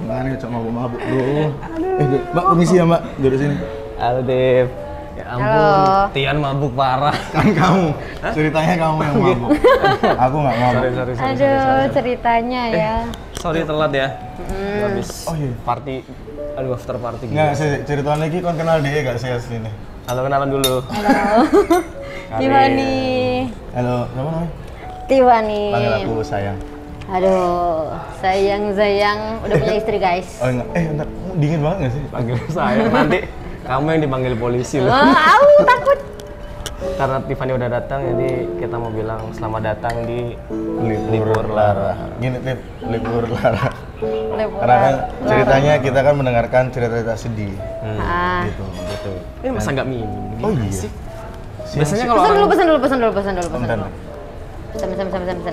makanya cok mabuk-mabuk bro. Mbak permisi ya mbak, duduk sini. Halo Dev. Ya ampun, Halo. Tian mabuk parah. Kan kamu, ceritanya kamu yang mabuk. Aku nggak mabuk. Sorry. Aduh, ceritanya ya. Sorry telat ya. Habis Oh iya. party, after party gitu. Nggak, saya cerita lagi kan kenal dia gak saya sini. Halo, kenalan dulu. Tiwani. Halo, siapa namanya? Tiwani. Panggil aku sayang. Aduh, sayang udah punya istri guys. Oh enggak, bentar, dingin banget nggak sih? Panggil saya, nanti kamu yang dipanggil polisi loh. Aku takut. Karena Tiffany udah datang, jadi kita mau bilang selamat datang di Libur Lara. Gini Tip, Libur Lara. Liburan. Karena kan ceritanya kita kan mendengarkan cerita-cerita sedih. Gitu. Ini masa nggak minum? Oh Gimana iya. sih? Biasanya kalau Pesan dulu. Pesan. Bentar. Pesan.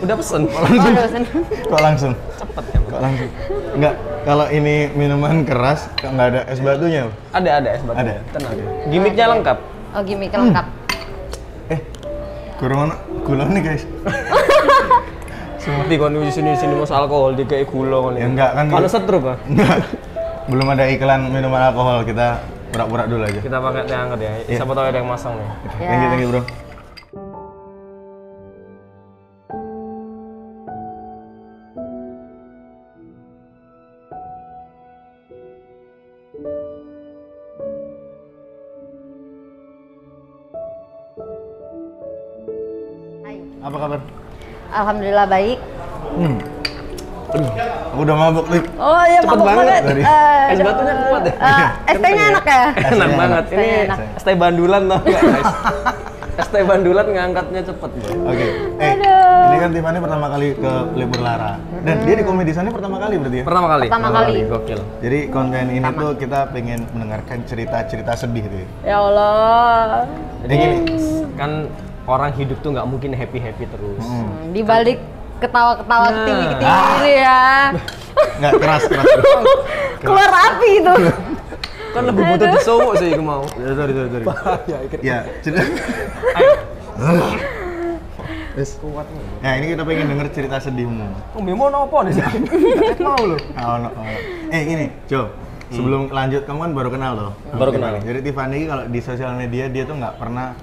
udah pesen, Oh, udah pesan. Kok langsung? cepet ya. Kok langsung? Enggak, kalau ini minuman keras nggak ada es batunya. Ada es batu. Ada? Tenang. Gimiknya lengkap. Oh, gimmick lengkap. Kurang gula nih guys. Seperti kalau di sini mas alkohol di kayak gula kan. Ya enggak kan. Kalau setrup ah. Enggak. Belum ada iklan minuman alkohol, kita pura-pura dulu aja. Kita pakai teh hangat ya. Iya. Siapa tahu ada yang masang nih. Ya. Thank you bro. Hai. Apa kabar? Alhamdulillah baik. Aku udah mabuk nih. Oh iya, Cepet mabuk banget. Tadi. Es batunya kuat ya? Es tehnya enak ya? Enak banget. Tehnya Ini enak. es teh bandulan tau nggak guys? Es teh bandulan ngangkatnya cepet bro. Oke. Ini kan Tiffany pertama kali ke Libur Lara. Dan dia di Komedi Sana pertama kali berarti ya? Pertama kali? Pertama kali. Gokil. Jadi konten ini tuh kita pengen mendengarkan cerita-cerita sedih tuh. Ya Allah. Jadi kan orang hidup tuh nggak mungkin happy-happy terus. Di balik ketawa-ketawa ketinggi-ketinggi ya. Nggak, keras. Keluar api itu. Kan lebih butuh disowok sih aku mau. Sorry. Bahaya ikut. Ya, cerita. Kuat nih. Nah, ini kita pengen denger cerita sedihmu. Mau nopo nih sih? Mau lo. Ini, Jo. Sebelum lanjut, kamu kan baru kenal loh. Baru kenal. Jadi Tiffany kalau di sosial media dia tuh nggak pernah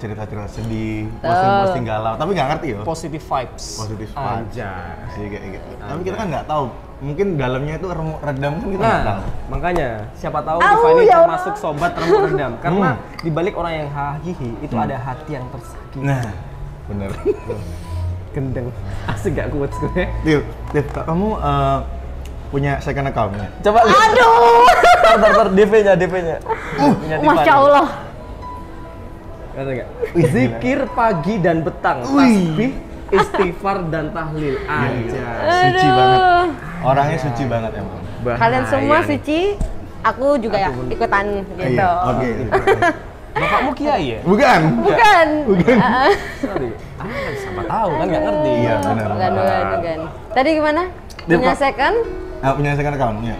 cerita-cerita sedih, posting galau, tapi nggak ngerti yo. Positive vibes. Positive vibes. Anjay. Sih kayak gitu. Tapi kita kan nggak tahu. Mungkin dalamnya itu remuk redam kan kita nggak tahu. Makanya siapa tahu Au, Tiffany ya termasuk sobat remuk redam. Karena di balik orang yang hahihi itu ada hati yang tersakiti. Nah, bener. Gendeng. Asik gak kuat gue. Dev, kamu punya second account ya? Coba lihat. Aduh. Ntar DP-nya. Punya Tiffany. Masya Allah. Ngerti nggak? Zikir pagi dan petang, tasbih, istighfar dan tahlil. Aja. Suci banget. Orangnya suci banget emang. Kalian semua suci, aku juga ya ikutan gitu. Iya, oke. Bapakmu kiai ya? Bukan. Bukan. Sorry. Siapa tahu kan nggak ngerti. Iya, benar. Bukan. Tadi gimana? Dia Punya Pak. second? Punya second account ya.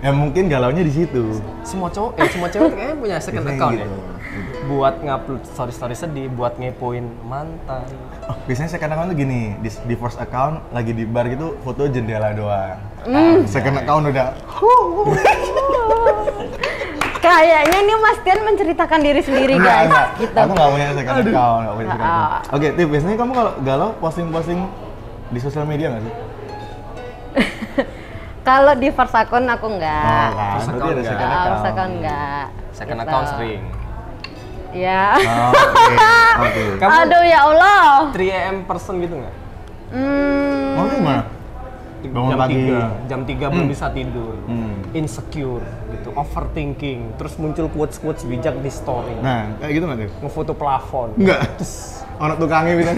Ya mungkin galaunya di situ. Semua cewek kayaknya punya second Biasanya account gitu. ya. Buat ngupload story sedih, buat ngepoin mantan. Oh, biasanya second account tuh gini, di first account lagi di bar gitu foto jendela doang. Second account udah Kayaknya ini Mas Tian menceritakan diri sendiri guys. enggak. Gitu. Aku nggak punya second account, nggak punya second account. Oke, Tip, biasanya kamu kalau galau posting di sosial media nggak sih? Kalau di first account aku enggak. Berarti ada account second First account. account enggak. Second Gitu. account sering. Ya. Oke. Kamu Aduh ya Allah. 3 AM person gitu nggak? Mau gimana? Bangun Jam pagi. 3, jam 3 belum bisa tidur. Insecure gitu, overthinking. Terus muncul quotes-quotes bijak di story. Nah, kayak gitu nggak, Tip? Ngefoto plafon. Enggak. Orang tukangnya bilang.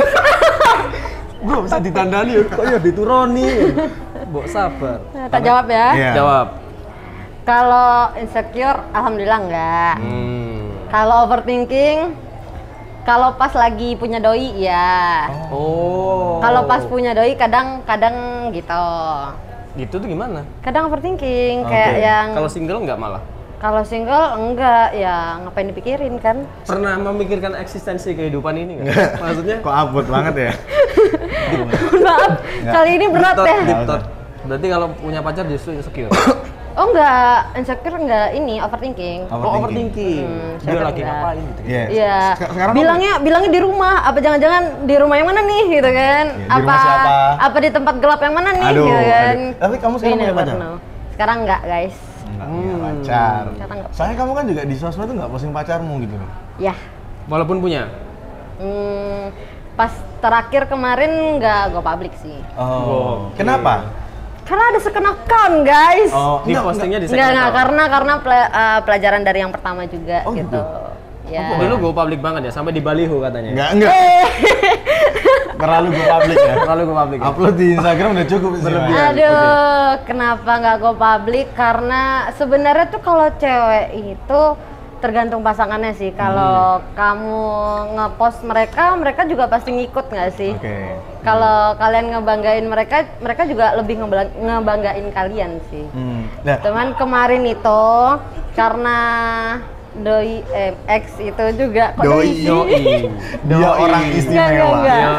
Bro, bisa ditandani ya, kok ya dituruni. Mbok sabar. Tak jawab ya. Iya. Jawab. Kalau insecure, alhamdulillah enggak. Kalau overthinking, kalau pas lagi punya doi ya. Oh. Kalau pas punya doi kadang gitu. Gitu tuh gimana? Kadang overthinking Oke. kayak yang Kalau single nggak malah? kalau single enggak ya ngapain dipikirin kan? Pernah memikirkan eksistensi kehidupan ini nggak? Maksudnya? Kok abot banget ya? Maaf, kali ini berat ya. Deep thought. Berarti kalau punya pacar justru insecure. Oh enggak, insecure enggak ini, overthinking. Overthinking. Dia Saya lagi enggak. ngapain gitu. Iya. Iya. Sekarang Bilangnya di rumah, apa jangan-jangan di rumah yang mana nih gitu kan? Iya, di rumah siapa? Apa di tempat gelap yang mana nih Aduh, gitu kan? aduh. Tapi kamu sekarang We punya never pacar? know. Sekarang enggak, guys. Enggak punya pacar. Sekarang enggak. Soalnya kamu kan juga di sosmed tuh nggak posting pacarmu gitu loh. Ya. Walaupun punya. Pas terakhir kemarin nggak go public sih. Oh. Oke. Kenapa? Karena ada second account, guys. Oh, Di postingnya di Enggak, second account. karena pelajaran dari yang pertama juga Oh, gitu. gitu? Ya. Dulu go public banget ya, sampai di baliho katanya. Enggak. Terlalu go public ya. Terlalu go public. Ya? Upload di Instagram udah cukup sih. Berlebihan. Mas. Aduh, kenapa nggak go public? Karena sebenarnya tuh kalau cewek itu tergantung pasangannya sih. Kalau kamu ngepost mereka juga pasti ngikut nggak sih? Oke. Kalau kalian ngebanggain mereka juga lebih ngebanggain kalian sih. Nah, Cuman kemarin itu karena doi ex itu juga kok Doi. sih? dia orang istimewa. Enggak.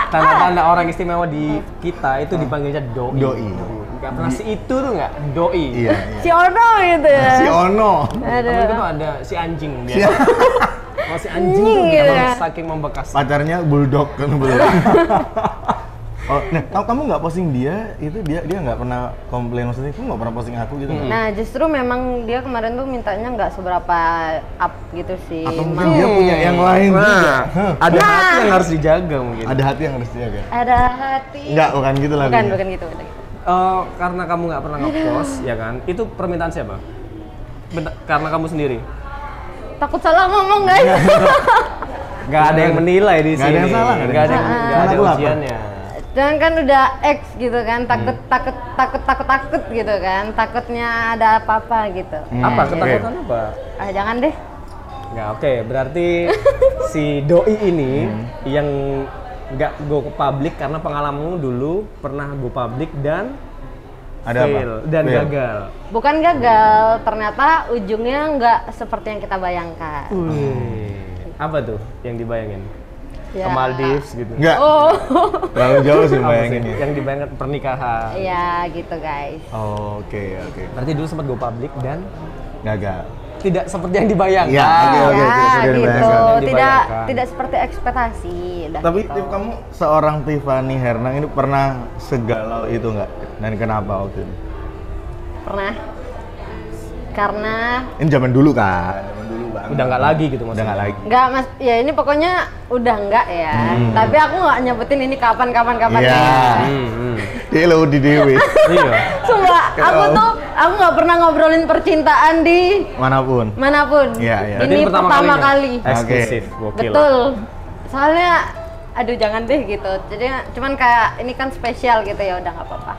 Tanda-tanda orang istimewa di kita itu dipanggilnya doi. Doi. Gak pernah si itu tuh nggak? Doi. Iya. Si Ono gitu ya. Si Ono. Temen itu Aduh. tuh ada si anjing Si- biasa. Kalau si anjing tuh Gitu emang ya. saking membekas. Pacarnya bulldog kan bulldog. Oh, nah kamu nggak posting dia itu dia nggak pernah komplain maksudnya kamu nggak pernah posting aku gitu nggak? Nah justru memang dia kemarin tuh mintanya nggak seberapa up gitu sih. Atau mungkin dia punya yang lain juga. Nah, ada hati yang harus dijaga mungkin. Ada hati yang harus dijaga. Ada hati. Enggak, bukan gitu lah. Bukan gitu. Karena kamu nggak pernah ngepost, ya kan? Itu permintaan siapa? Karena kamu sendiri. Takut salah ngomong guys. Nggak ada yang menilai di Nggak sini. ada yang salah, Nggak ada yang Mana nggak ada aku lapar. ujiannya. Dan kan udah ex gitu kan, takut gitu kan, takutnya ada apa-apa gitu. Apa ketakutan apa? Jangan deh. Nggak, oke. Berarti si doi ini yang nggak go ke publik karena pengalamanmu dulu pernah go publik dan Ada apa? fail dan Fail. gagal. Bukan gagal, ternyata ujungnya nggak seperti yang kita bayangkan. Apa tuh yang dibayangin? Ya. Ke Maldives gitu. Enggak. Oh, Terlalu jauh sih Apa sih? bayanginnya. Yang dibayangkan pernikahan. ya gitu guys. Oh, oke. Berarti dulu sempat go publik dan Gagal. tidak seperti yang dibayangkan. Iya, oke, Ya sudah gitu, dibayangkan. Yang tidak dibayangkan. seperti ekspektasi. Udah Tapi gitu. Tiff, kamu seorang Tiffany Hernang ini pernah segalau itu nggak? Dan kenapa waktu itu? Pernah? Karena Ini zaman dulu kan? Zaman dulu banget. Udah nggak lagi gitu Udah maksudnya. nggak lagi. nggak mas, ya ini pokoknya udah enggak ya. Tapi aku nggak nyebutin ini kapan Iya. ya. Dia lo di dewe. Iya. Sumpah, aku nggak pernah ngobrolin percintaan di Manapun. manapun. Iya, iya. Berarti Ini pertama kali. Eksklusif. Gokil. Betul. Soalnya, aduh jangan deh gitu. Jadi cuman kayak ini kan spesial gitu ya udah nggak apa-apa.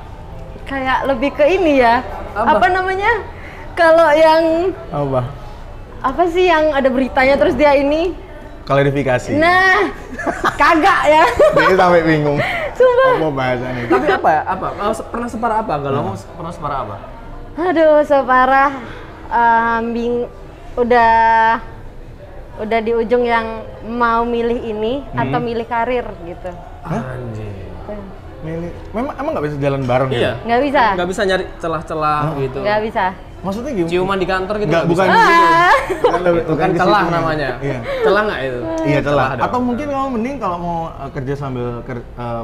Kayak lebih ke ini ya. Apa namanya? Kalau yang apa sih yang ada beritanya terus dia ini? Klarifikasi. Nah, kagak ya. Dia sampai bingung. Sumpah. Apa bahasannya? Tapi apa? Pernah separah apa? Kalau pernah separah apa? Aduh, separah udah di ujung yang mau milih ini atau milih karir gitu. Anjir. Milih. Emang nggak bisa jalan bareng Iya. ya? Nggak bisa. Nggak bisa nyari celah-celah gitu. Nggak bisa. Maksudnya gimana? Ciuman di kantor gitu. Nggak, nggak bukan bisa. di situ. Bukan di celah situ. namanya. Iya. Celah nggak itu? Iya celah. dong. Atau mungkin kamu mending kalau mau kerja sambil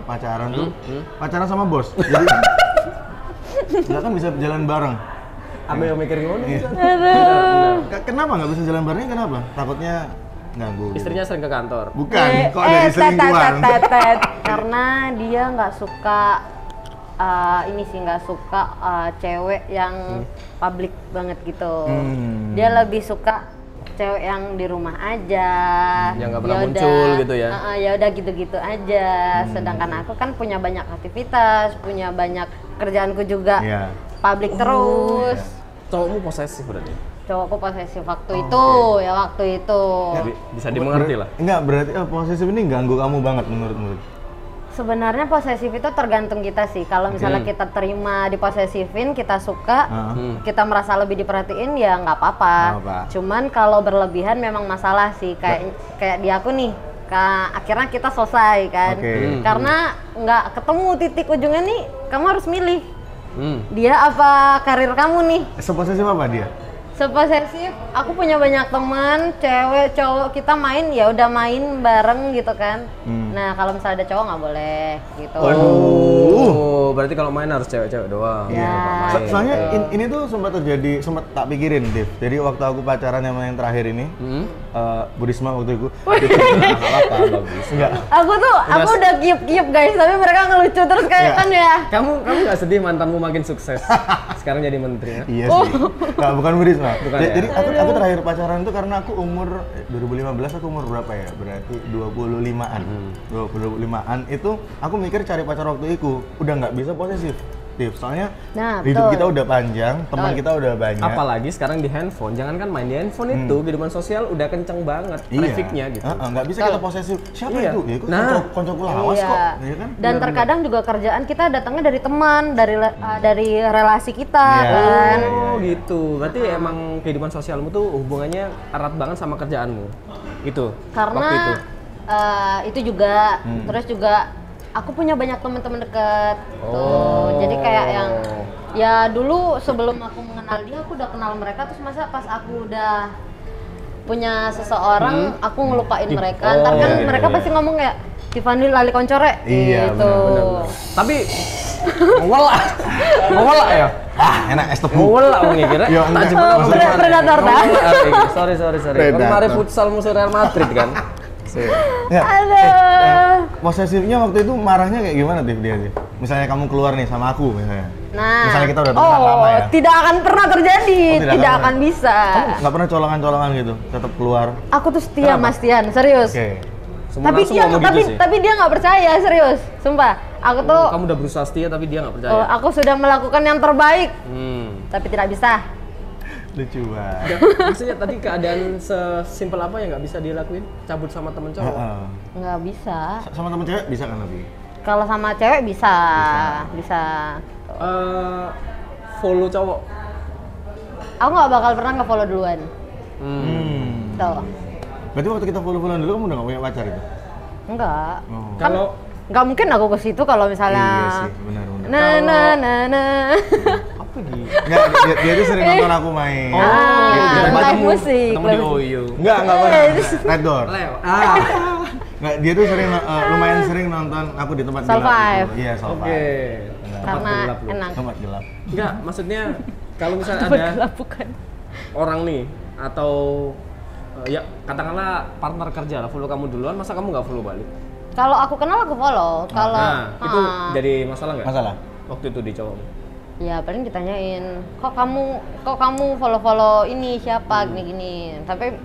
pacaran tuh pacaran sama bos. Jadi nggak kan bisa jalan bareng. Ambil mikir ngono. Iya. Bener. Kenapa nggak bisa jalan barengnya? Kenapa? Takutnya ganggu. gitu. Istrinya sering ke kantor. Bukan. Kok ada selingkuhan? Karena dia nggak suka ini sih nggak suka cewek yang public banget gitu. Dia lebih suka cewek yang di rumah aja. Yang nggak pernah Yaudah, muncul gitu ya. ya udah gitu-gitu aja. Sedangkan aku kan punya banyak aktivitas, punya banyak kerjaanku juga. Iya. Public terus. Cowokmu posesif berarti. Cowokku posesif waktu itu, ya waktu itu. Bisa dimengerti lah. Enggak, berarti posesif ini ganggu kamu banget menurutmu. Sebenarnya posesif itu tergantung kita sih. Kalau misalnya kita terima diposesifin, kita suka, kita merasa lebih diperhatiin, ya nggak apa-apa. Nggak apa. Cuman kalau berlebihan memang masalah sih. Kayak di aku nih, akhirnya kita selesai kan. Karena nggak ketemu titik ujungnya nih, kamu harus milih. Dia apa karir kamu nih? Seposesif apa dia? Seposesif, aku punya banyak teman, cewek, cowok, kita main ya udah main bareng gitu kan. Nah kalau misalnya ada cowok nggak boleh gitu. Oh, berarti kalau main harus cewek-cewek doang. Ya. Soalnya ini tuh sempat tak pikirin, Div. Jadi waktu aku pacaran sama yang terakhir ini, Burisma waktu itu. Apa bagus. Enggak. Aku udah kiep-kiep guys, tapi mereka ngelucu terus kayak kan ya. Kamu nggak sedih mantanmu makin sukses? Sekarang jadi menteri ya? Iya sih. Nggak, bukan Burisma. Bukan ya? Jadi aku terakhir pacaran itu karena aku umur 2015 aku umur berapa ya? Berarti 25-an. 25-an itu aku mikir cari pacar waktu itu udah nggak bisa posesif. Soalnya hidup kita udah panjang, teman kita udah banyak. Apalagi sekarang di handphone, jangankan main di handphone itu, kehidupan sosial udah kenceng banget trafficnya gitu. Nggak bisa kita posesif. Siapa itu? Ya itu koncoku lawas kok. Ya kan? Dan terkadang juga kerjaan kita datangnya dari teman, dari relasi kita kan. Oh gitu. Berarti emang kehidupan sosialmu tuh hubungannya erat banget sama kerjaanmu. Gitu. Karena itu juga, terus juga aku punya banyak teman-teman dekat. Jadi kayak yang ya dulu sebelum aku mengenal dia aku udah kenal mereka, terus masa pas aku udah punya seseorang aku ngelupain mereka. Ntar kan mereka pasti ngomong kayak Tiffany lali koncore gitu. Bener. Tapi ngewelak ya? Enak es tebu. Ngewelak wong kira. Tak jemput predator dah. Sorry. Kemarin futsal musuh Real Madrid kan. Ya, Aduh. Posesifnya waktu itu marahnya kayak gimana dia? Misalnya kamu keluar nih sama aku misalnya. Nah, misalnya kita udah temenan lama ya. Tidak akan pernah terjadi, tidak akan bisa. Kamu nggak pernah colongan-colongan gitu, tetap keluar. Aku tuh setia Mas Tian, serius. Tapi dia nggak percaya, serius, sumpah. Aku tuh. Kamu udah berusaha setia tapi dia nggak percaya. Aku sudah melakukan yang terbaik, tapi tidak bisa. Lucu banget. Maksudnya tadi keadaan sesimpel apa yang nggak bisa dilakuin? Cabut sama temen cowok? Nggak bisa. Sama temen cewek bisa kan lebih? Kalau sama cewek bisa. Follow cowok? Aku nggak bakal pernah nge-follow duluan. Tuh. Berarti waktu kita follow-followan dulu kamu udah nggak punya pacar itu? Enggak. Kalau nggak mungkin aku ke situ kalau misalnya. Iya sih, benar. Nah. apa gitu? Enggak, dia tuh sering nonton aku main. Live musik. Ketemu di OYO. Enggak pernah. Red Door. Enggak, dia tuh lumayan sering nonton aku di tempat Soul gelap. Five. Iya, Soul Five. Oke. Karena enak. Tempat gelap. Enggak, maksudnya kalau misalnya Tempat ada gelap bukan. orang nih atau ya katakanlah partner kerja lah follow kamu duluan, masa kamu nggak follow balik? Kalau aku kenal aku follow. Kalau itu jadi masalah nggak? Masalah. Waktu itu di cowok. Ya paling ditanyain, kok kamu follow ini siapa gini. Tapi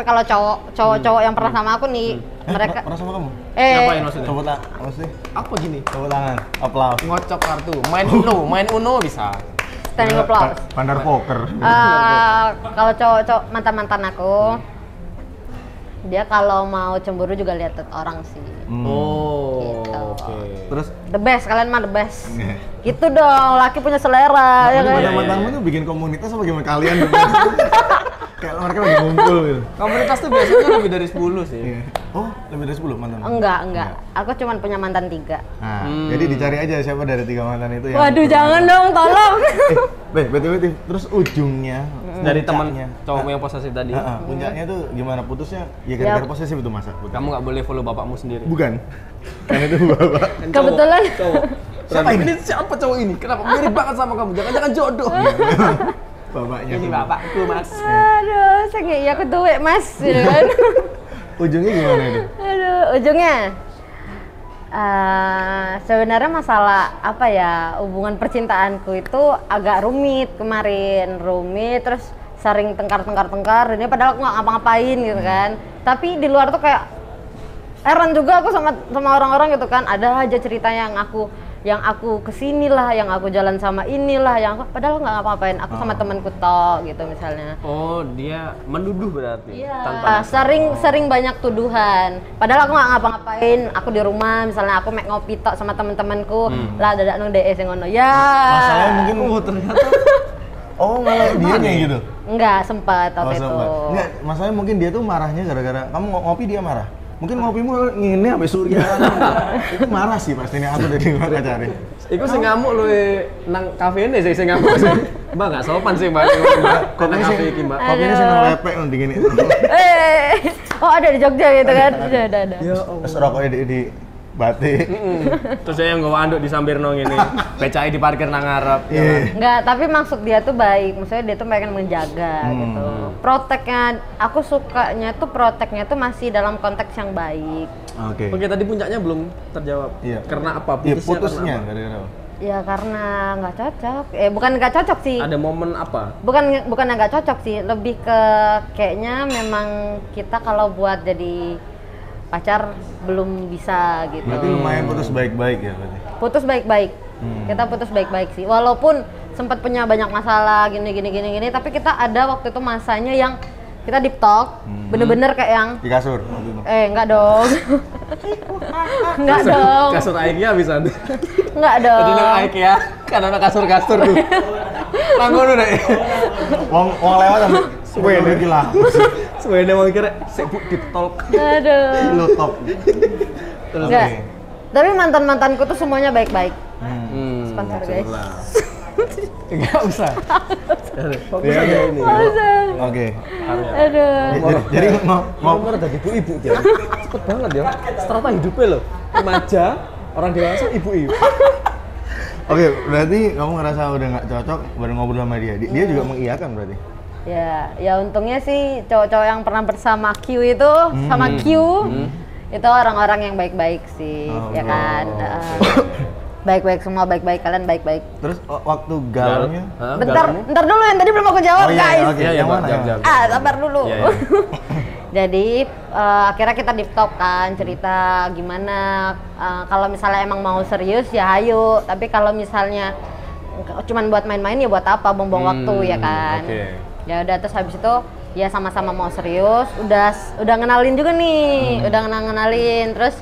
kalau cowok yang pernah sama aku nih, mereka pernah sama kamu? Ngapain maksudnya? Coba maksudnya? Apa gini? Tepuk tangan, applause. Ngocok kartu, main Uno bisa. standing applause. Pandar poker. Kalau cowok mantan aku, dia kalau mau cemburu juga lihat orang sih. Oh, gitu. oke. Terus The best, kalian mah the best. Gitu dong, laki punya selera ya kan. mantanmu tuh bikin komunitas apa gimana kalian? Kayak mereka lagi ngumpul gitu. Komunitas tuh biasanya lebih dari 10 sih. Oh, lebih dari 10 mantan? Enggak. Aku cuma punya mantan 3. Nah, jadi dicari aja siapa dari 3 mantan itu yang. Waduh, jangan dong, tolong. BTW, terus ujungnya Dari teman puncaknya. cowokmu yang posesif tadi. Puncaknya tuh gimana putusnya? Ya gara-gara posesif itu masa. Kamu nggak boleh follow bapakmu sendiri. Bukan. Kan itu bapak. Kan Kebetulan. Cowok. Siapa ini? Siapa cowok ini? Kenapa mirip banget sama kamu? Jangan-jangan jodoh. Bapaknya. Ini bapakku, Mas. Aduh, saya nggak iya ketuwe, Mas. Gitu kan. Ujungnya gimana itu? Aduh, ujungnya sebenarnya masalah apa ya, hubungan percintaanku itu agak rumit kemarin, terus sering tengkar, ini padahal aku nggak ngapa-ngapain gitu kan, tapi di luar tuh kayak heran juga aku sama orang-orang gitu kan, ada aja cerita yang aku kesini lah, yang aku jalan sama inilah, yang aku padahal nggak ngapa-ngapain, aku sama temanku tok gitu misalnya. Oh, dia menuduh berarti. Iya, Tanpa sering banyak tuduhan. Padahal aku nggak ngapa-ngapain, aku di rumah misalnya aku mek ngopi tok sama teman-temanku, lah dadak nang DE sing ngono. Ya. Masalahnya mungkin ternyata Oh, malah dia kayak gitu? Enggak, sempat waktu itu. sempat. Enggak, masalahnya mungkin dia tuh marahnya gara-gara kamu ngopi dia marah. Mungkin ngopimu ngene sampai surya. Itu marah sih pasti nih aku dari nggak cari. Iku sing ngamuk lu nang kafe ini sing ngamuk sih. Mbak nggak sopan sih mbak. Kok Nang ini kafe sih? iki mbak. Kopinya sih nang lepek nanti gini. Oh ada di Jogja gitu kan? Ada. Ya Terus rokoknya di batik. Terus saya yang nggawa anduk di Sambirno ngene. Becake di parkir nang ngarep. Iya. Enggak, tapi maksud dia tuh baik. Maksudnya dia tuh pengen menjaga gitu. Proteknya, aku sukanya tuh proteknya tuh masih dalam konteks yang baik. Oke. Oke, tadi puncaknya belum terjawab. Iya. Karena apa? Iya, Putusnya putusnya karena apa? gara-gara apa? Ya karena nggak cocok. Bukan nggak cocok sih. Ada momen apa? Bukan yang nggak cocok sih. Lebih ke kayaknya memang kita kalau buat jadi pacar belum bisa gitu. Berarti lumayan putus baik-baik ya berarti. Putus baik-baik. Kita putus baik-baik sih. Walaupun sempat punya banyak masalah gini, tapi kita ada waktu itu masanya yang kita deep talk, bener-bener kayak yang Di kasur waktu itu. enggak dong. Enggak dong. Kasur IKEA bisa. Enggak dong. Tadi nang IKEA kan ada kasur-kasur tuh. Nang ngono deh. Wong lewat sampai Suwe deh. iki lah. Sebenarnya mau kira sik bu deep talk. Aduh. Lu top. Terus Enggak. Tapi mantan-mantanku tuh semuanya baik-baik. Sponsor, guys. syukurlah. Enggak usah. Fokus Iya, aja iya. ini. Oke. Aduh. Jadi Ngomong udah ibu-ibu dia. Cepet banget ya. Strata hidupnya loh. Remaja, orang dewasa, ibu-ibu. Oke, berarti kamu ngerasa udah nggak cocok baru ngobrol sama dia. Dia juga mengiyakan berarti. Ya untungnya sih cowok-cowok yang pernah bersama Q itu sama Q itu orang-orang yang baik-baik sih, Oh, ya kan. Baik-baik semua, baik-baik kalian baik-baik. Terus waktu galnya? Hah, Bentar, galmu? bentar dulu yang tadi belum aku jawab, Oh iya, guys. oke. Iya, Yang Mbak, mana? jawab. Sabar dulu. Iya, iya. Jadi akhirnya kita deep talk kan, cerita gimana kalau misalnya emang mau serius ya ayo, tapi kalau misalnya cuman buat main-main ya buat apa, buang-buang waktu ya kan. Oke. Ya udah, terus habis itu ya sama-sama mau serius, udah ngenalin juga nih, udah ngenalin, terus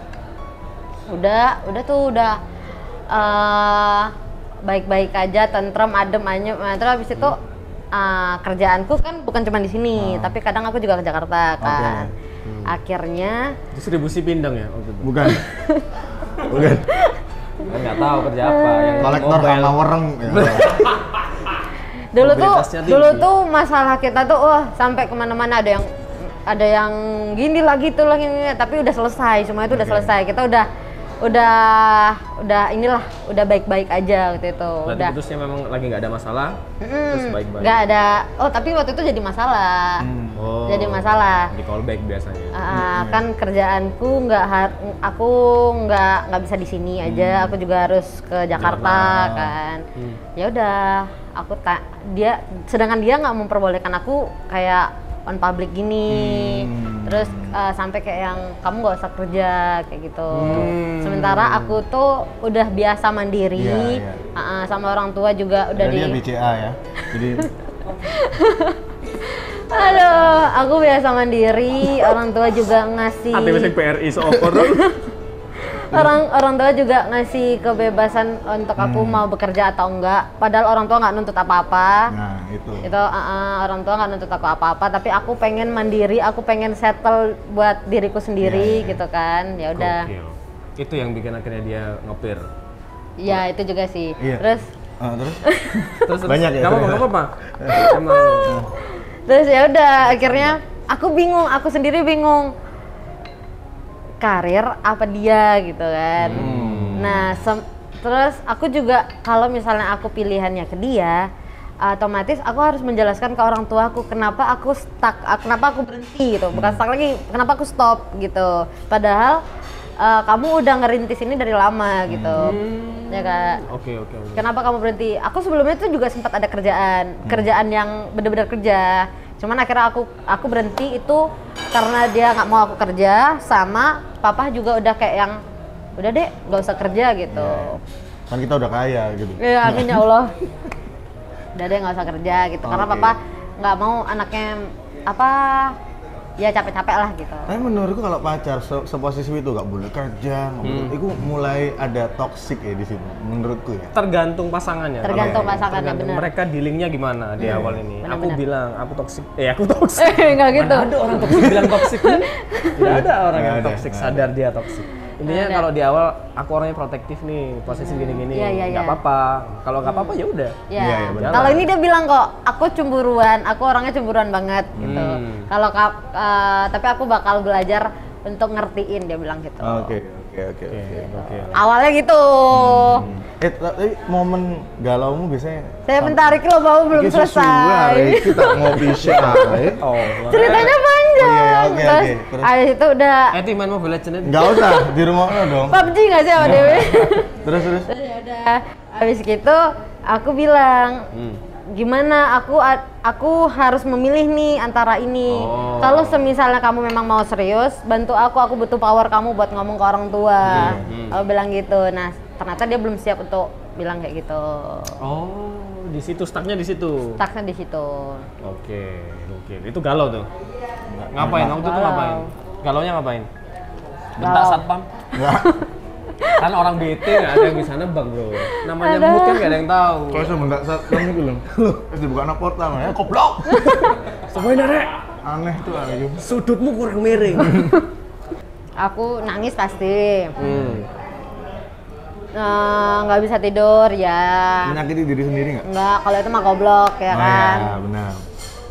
udah baik-baik aja, tentrem, adem, anyem. Nah, terus habis itu kerjaanku kan bukan cuma di sini, tapi kadang aku juga ke Jakarta kan. Akhirnya Distribusi pindang ya waktu itu. Bukan. Bukan. Nggak tahu kerja apa yang Kolektor mobile. sama wereng. Ya. Mobilitasnya tinggi. dulu tuh masalah kita tuh sampai kemana-mana, ada yang gini lagi tuh lagi ini, tapi udah selesai, semua itu udah selesai. Kita udah inilah, udah baik-baik aja waktu itu. Berarti Udah putusnya memang lagi nggak ada masalah, terus baik-baik. nggak ada. Oh tapi waktu itu jadi masalah. Oh, Jadi masalah. di callback biasanya. Kan kerjaanku aku nggak bisa di sini aja. Aku juga harus ke Jakarta kan. Ya udah, sedangkan dia nggak memperbolehkan aku kayak on public gini. Terus sampai kayak yang kamu nggak usah kerja kayak gitu. Sementara aku tuh udah biasa mandiri. Iya. Sama orang tua juga udah Dia BCA ya. Jadi Aduh, aku biasa mandiri, orang tua juga ngasih BRI seopor dong. orang tua juga ngasih kebebasan untuk aku mau bekerja atau enggak. Padahal orang tua nggak nuntut apa-apa. nah itu. Itu orang tua nggak nuntut aku apa-apa, tapi aku pengen mandiri, aku pengen settle buat diriku sendiri gitu kan. Ya udah. Gokil. Itu yang bikin akhirnya dia ngopir. Ya itu juga sih. Iya. Terus Terus banyak ya? Nggak apa-apa. Emang Terus ya udah, akhirnya aku sendiri bingung. Karir apa dia gitu kan. Nah, terus aku juga kalau misalnya aku pilihannya ke dia, otomatis aku harus menjelaskan ke orang tuaku kenapa aku stuck, kenapa aku berhenti gitu. Bukan stuck lagi, kenapa aku stop gitu. Padahal kamu udah ngerintis ini dari lama gitu. Ya Kak. Oke. Kenapa kamu berhenti? Aku sebelumnya tuh juga sempat ada kerjaan yang benar-benar kerja. Cuman akhirnya aku berhenti itu karena dia nggak mau aku kerja, sama papa juga udah kayak yang udah deh nggak usah kerja gitu. kan kita udah kaya gitu. Ya amin ya Allah. Udah deh nggak usah kerja gitu, karena papa nggak mau anaknya ya capek-capek lah gitu. Tapi menurutku kalau pacar seposisi itu nggak boleh kerja, nggak boleh. Itu mulai ada toxic ya di situ, menurutku ya. Tergantung pasangannya. Tergantung pasangannya, bener. Mereka dealingnya gimana di awal ini. Bener, Aku bener. bilang aku toksik. Aku toksik. Nggak gitu. Mana ada orang toksik bilang toksik? Tidak ada orang Nggak yang ada, toksik nggak sadar dia toksik. Intinya kalau di awal aku orangnya protektif nih, posisi gini-gini, Iya, nggak iya. apa-apa. Kalau nggak apa-apa ya udah. Ya, Iya, iya, benar. kalau ini dia bilang kok, aku cemburuan, aku orangnya cemburuan banget gitu. Kalau tapi aku bakal belajar untuk ngertiin, dia bilang gitu. Oke. Oke. Awalnya gitu. Tapi momen galaumu biasanya Saya bentar, iki lo bawa belum Iki sesuai, selesai. kita ngopi shy. Oh, Ceritanya panjang. Oh, iya, oke, Terus oke. Terus? abis itu udah Ti main Mobile Legends itu. Nggak usah di rumah lo dong. PUBG nggak sih sama Dewi? Terus. Terus ya udah, abis gitu aku bilang, gimana aku harus memilih nih antara ini. Oh. Kalau semisalnya kamu memang mau serius, bantu aku butuh power kamu buat ngomong ke orang tua. Aku bilang gitu. Nah, ternyata dia belum siap untuk bilang kayak gitu. Oh, di situ stucknya di situ. Stucknya di situ. Oke. Itu galau tuh. Ngapain? Waktu itu Galau. ngapain? Galaunya ngapain? Bentak Galau. satpam. Nggak. Kan orang bete nggak ada yang bisa nebak bro. Namanya mood kan nggak ada yang tahu. Kalau sebentar saat kamu belum. Terus dibuka anak portal ya, goblok. Semuanya rek. Aneh tuh aneh. Sudutmu kurang miring. Aku nangis pasti. Nggak bisa tidur ya. Menyakiti diri sendiri nggak? Nggak, kalau itu mah goblok ya kan. Ya, benar.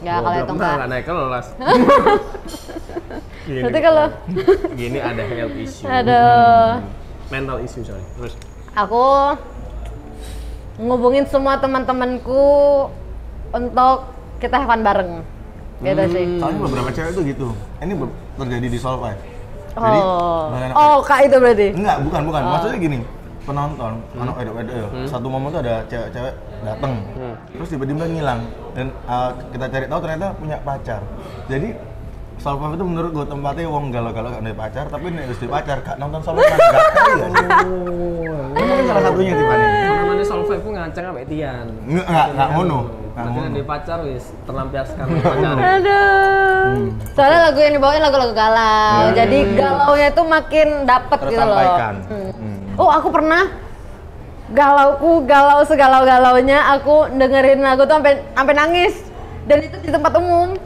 Nggak, kalau itu nggak nggak. naik kelas. Gini, Berarti kalau gini ada health issue. aduh, Mental issue sorry. Terus aku ngubungin semua teman-temanku untuk kita have fun bareng. Gitu sih. Soalnya beberapa cewek tuh gitu. Ini terjadi di Solve. Jadi, banyak- Oh, Kak itu berarti. Enggak, bukan. Maksudnya gini, penonton, anak wedok-wedok ya. Satu momen tuh ada cewek-cewek dateng, terus tiba-tiba ngilang dan kita cari tahu ternyata punya pacar. Jadi Solve itu menurut gue tempatnya wong galau-galau gak ada pacar, tapi nih harus di pacar, gak nonton Solve kan gak tahu ya. Itu mungkin salah satunya tiba-tiba. namanya Solve aku nganceng sampai Tian. Enggak ngono. Nggak Tapi ngono. di pacar wis terlampiaskan pacar. Aduh. Soalnya lagu yang dibawain lagu-lagu galau. Iya. Jadi galaunya tuh makin dapet gitu loh. Tersampaikan. Oh, aku pernah galau segalau-galaunya aku dengerin lagu tuh sampai nangis. Dan itu di tempat umum.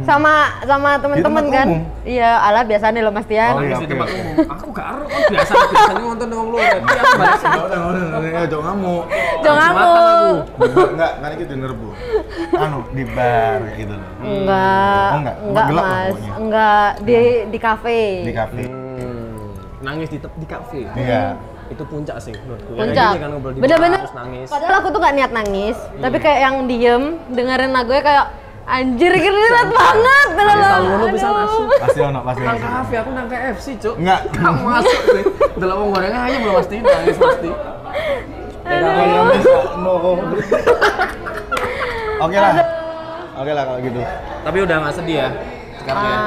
Sama temen-temen tempat kan. umum? Iya, ala biasanya lo Mas Tian. Oh, iya. Nangis di oke, tempat oke. umum. Aku gak aru, kan biasanya nonton dong lu. Tapi aku balas. Ya, jangan ngamuk. Jangan ngamuk. Enggak itu di nerbu. Di bar kayak gitu loh. Enggak. Oh, enggak? Enggak, Gelap lah Mas. pokoknya. Enggak di kafe. Di kafe. Nangis di kafe. Iya. Itu puncak sih menurutku. Puncak. Yang gini kan ngobrol di bar, Bener-bener. terus nangis. Padahal aku tuh gak niat nangis, tapi kayak yang diem dengerin lagunya kayak anjir relate banget. Nangis tahu lu bisa Aduh. masuk. Pasti ono. Nang kafe aku nang KFC, Cuk. Enggak. Gak masuk sih. Dalam wong gorengnya aja belum pasti nangis pasti. Yang bisa no. Oke lah. Oke lah kalau gitu. Tapi udah gak sedih ya sekarang ya.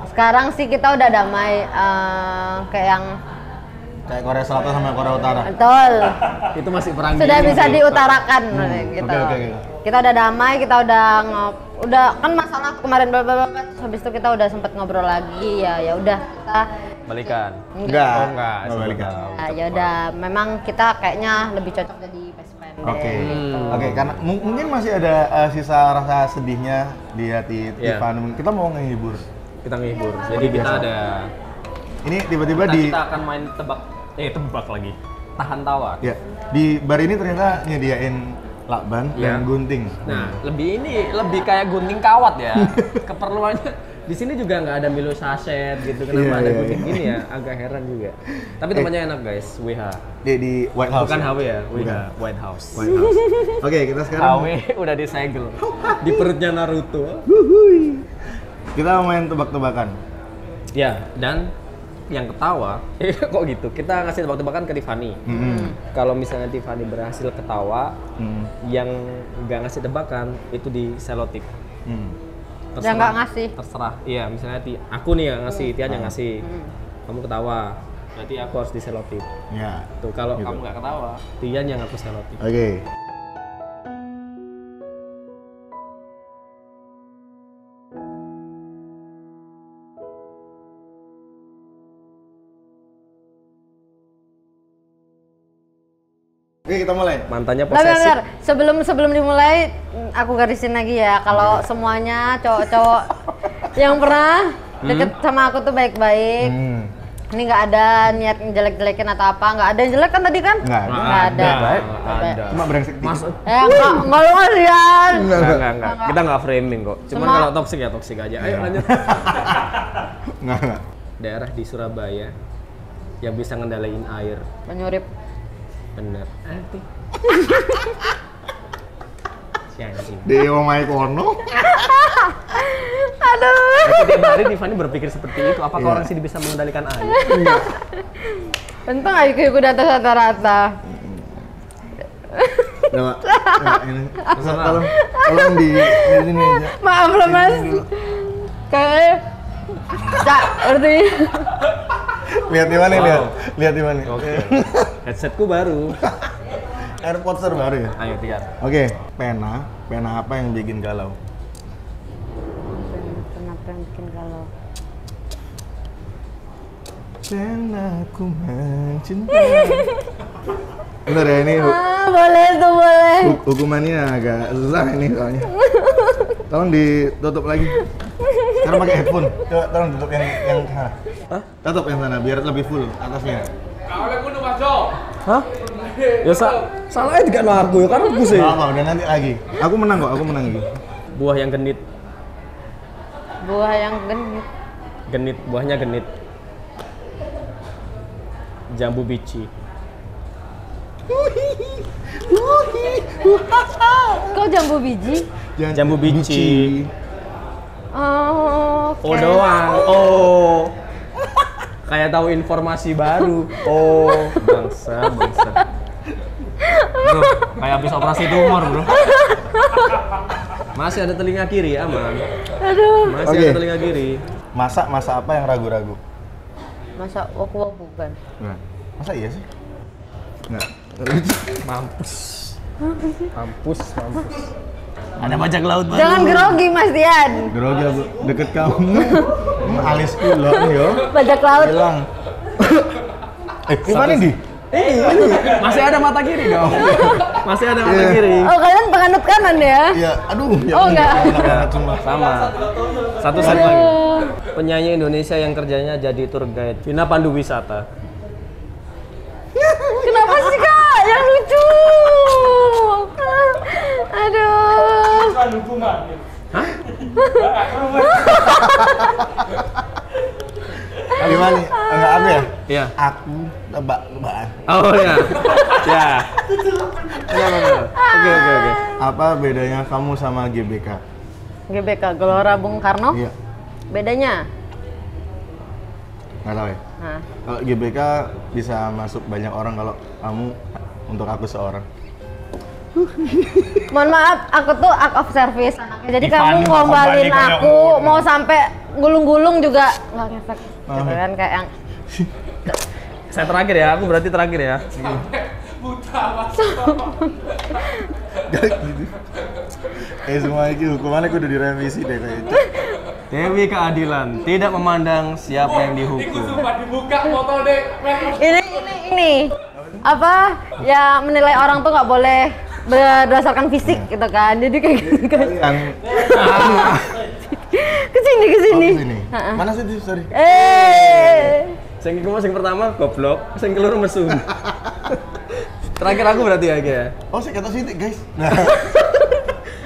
Sekarang sih kita udah damai, kayak yang Kayak Korea Selatan sama Korea Utara. betul. Itu masih perang Sudah dingin bisa sih. diutarakan gitu. Oke. Kita udah damai, kita udah kan masalah kemarin blablabla, habis itu kita udah sempet ngobrol lagi ya udah kita Balikan. Enggak. Oh, enggak. Enggak balikan. ya udah memang kita kayaknya lebih cocok jadi best friend deh, Oke. gitu. Oke, karena mungkin masih ada sisa rasa sedihnya di hati Iya. Tiffany. Kita mau ngehibur. Kita ngehibur. Jadi kita Biasa. ada Ini tiba-tiba kita, di kita akan main tebak lagi. Tahan tawa. ya, di bar ini ternyata nyediain lakban Iya. dan gunting. Nah, lebih kayak gunting kawat ya. Keperluannya di sini juga nggak ada Milo sachet gitu. Kenapa Iya, ada iya, gunting iya. gini ya? Agak heran juga. Tapi tempatnya enak guys, WH. Di White House. Bukan ya? HW ya, WH, Bukan. White House. White House. Oke, kita sekarang HW udah disegel di perutnya Naruto. kita main tebak-tebakan. Ya, dan yang ketawa, kok gitu? Kita ngasih tebak-tebakan ke Tiffany. Kalau misalnya Tiffany berhasil ketawa, yang nggak ngasih tebakan itu di selotip. Yang nggak ngasih. Terserah. Iya, misalnya aku nih yang ngasih, Tian yang ngasih. Kamu ketawa, berarti aku harus di selotip. Ya. Tuh, kalau Gitu. kamu nggak ketawa, Tian yang aku selotip. Oke. Oke, kita mulai. Mantannya Bentar, posesif. bentar. Sebelum dimulai, aku garisin lagi ya. Kalau semuanya cowok-cowok yang pernah deket sama aku tuh baik-baik. Ini nggak ada niat jelek-jelekin atau apa. Nggak ada yang jelek kan tadi kan? Nggak ada. Nggak ada. Nggak ada. Cuma brengsek dikit. Mas, Nggak lu kasihan. enggak. Kita nggak framing kok. Cuman Cuma- kalau toksik ya toksik aja. Ayo lanjut. Nggak. Daerah di Surabaya yang bisa ngendalain air. Penyurip. Bener. Arti. Si anjing. Dewa Mai Kono. Aduh. Setiap hari Tiffany berpikir seperti itu. Apakah orang sini bisa mengendalikan air? Untung IQ gue di atas rata-rata. Coba. Ini. Tolong di sini aja. Maaf loh mas. Kayaknya Cak, berarti Lihat di mana lihat? Lihat di mana? Oke. Headsetku baru. AirPods terbaru ya? Ayo Tiar. Oke, pena apa yang bikin galau? kenapa yang bikin galau? Pena ku mencintai. Bentar ya, ini Boleh tuh boleh. hukumannya agak susah ini soalnya. Tolong ditutup lagi. Sekarang pakai headphone. Coba tolong tutup yang sana. Hah? Tutup yang sana biar lebih full atasnya. Hah? Ya salahnya juga sama aku ya kan aku sih. Nggak apa, udah nanti lagi. Aku menang kok, aku menang lagi. Buah yang genit. Buah yang genit. Genit, buahnya genit. Jambu biji. Kau jambu biji? Jambu biji. Oh, Oh doang. Oh. Kayak tahu informasi baru. Oh, bangsa. Bro, kayak habis operasi tumor, bro. Masih ada telinga kiri, aman. Aduh. Masih Oke. ada telinga kiri. Masa apa yang ragu-ragu? Masa waku-waku kan? Nah, masa iya sih? Nggak. Mampus. Ada bajak laut baru. Jangan grogi Mas Dian. Grogi aku deket kamu. Alisku loh yo. Bajak laut. Hilang. Gimana di? Ini masih ada mata kiri dong. Masih ada mata Iya. kiri. Oh kalian penganut kanan ya? Iya, aduh. Ya Oh, enggak. Cuma. Sama. Satu set lagi. Penyanyi Indonesia yang kerjanya jadi tour guide. Vina Panduwisata. Kenapa sih kak? Yang lucu. Aduh. Gimana? Enggak apa ya? Iya. Aku tebak-tebakan. Oh ya. Ya. Benar. Oke. Apa bedanya kamu sama GBK? GBK Gelora Bung Karno. Iya. Bedanya? Nggak tahu ya. Nah, Kalau GBK bisa masuk banyak orang, kalau kamu untuk aku seorang. mohon maaf, aku tuh act of service anaknya. Jadi Tiffany kamu mau ngombalin kembali kayak aku, ngomong. mau sampai gulung-gulung juga nggak ngefek. Gitu kan kayak yang Saya terakhir ya. Aku berarti terakhir ya. Gitu. Semua ini hukumannya udah direvisi deh kayak itu. Dewi keadilan tidak memandang siapa yang dihukum. ini apa ya, menilai orang tuh nggak boleh berdasarkan fisik gitu kan. Jadi kayak gitu kan. Yang Kesini. sini. Mana sih itu? Sorry. Sing iku sing pertama goblok, sing keloro mesum. Terakhir aku berarti ya, Ki, ya. Oh, saya kata sini, guys. Nah.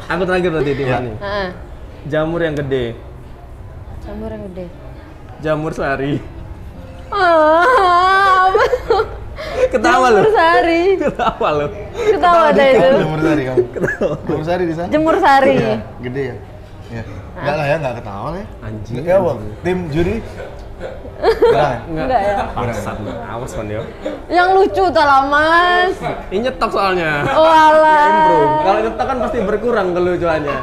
Aku terakhir berarti di Ya. mana? Heeh. Jamur yang gede. Jamur yang gede. Jamur sari. Apa? Ketawa lu. Jemur sari. Ketawa lu. Ketawa deh itu. Jemur sari kamu. Jemur sari di sana. Jemur sari. Iya, gede ya. Ya. Enggak lah ya, enggak ketawa lah ya. Anjing. Ya, Bang. Tim juri. Berang. Enggak ya. Bangsat lu. Awas kan yo. Yang lucu tuh lah Mas. Ini nyetok soalnya. Oh alah. Improve. Kalau nyetok kan pasti berkurang kelucuannya.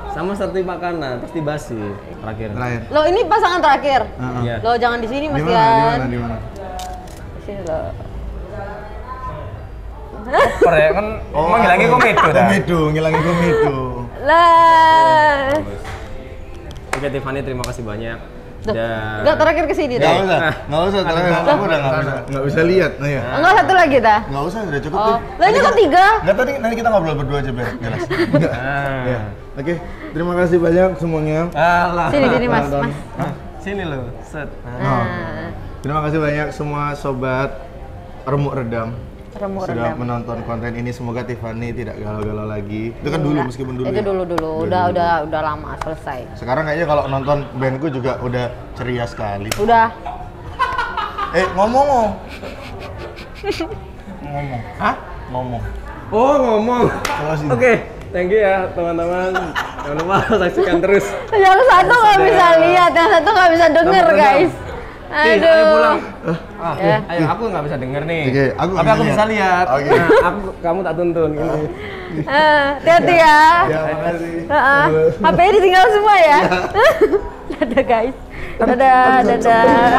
Sama seperti makanan, pasti basi. Terakhir. Terakhir. Lo ini pasangan terakhir. Heeh. Iya. Lo jangan di sini Mas Di mana? Dian. Di mana? Di sini lo. Oper ya kan menghilangin komedo dah. Komedo, ngilangin komedo. Lah. Oke Tiffany, terima kasih banyak. Tuh, Dan- enggak terakhir ke sini Nggak dah. usah, nggak usah. Karena aku udah nggak bisa lihat. Nah ya. Enggak satu lagi dah. Nggak usah, udah cukup Oh, tuh. lah ini kan 3. Nggak, tadi nanti kita ngobrol berdua aja biar jelas. Nggak. Ya. Oke, terima kasih banyak semuanya. Alah. Sini Mas, Nonton. Mas. Nah, sini loh, set. Nah, Terima kasih banyak semua sobat remuk redam. remuk Sudah redam. menonton konten ini, semoga Tiffany tidak galau-galau lagi. Itu kan dulu, Enggak. meskipun dulu. Itu ya. dulu. Udah lama selesai. Sekarang kayaknya kalau nonton bandku juga udah ceria sekali. Udah. Ngomong. Ngomong. Hah? Ngomong. Oh, ngomong. Terus ini. Oke, thank you ya teman-teman. Jangan lupa saksikan terus. Yang satu nggak bisa lihat, yang satu nggak bisa denger, Remuk redam. guys. Nih, ayo pulang. Ya. Ayo, aku nggak bisa denger nih. Oke, aku tapi aku bisa bisa lihat. Oke. Nah, kamu tak tuntun gini. Hati-hati ya. Ya, makasih. HP-nya ditinggal semua ya. Dadah guys. Dadah.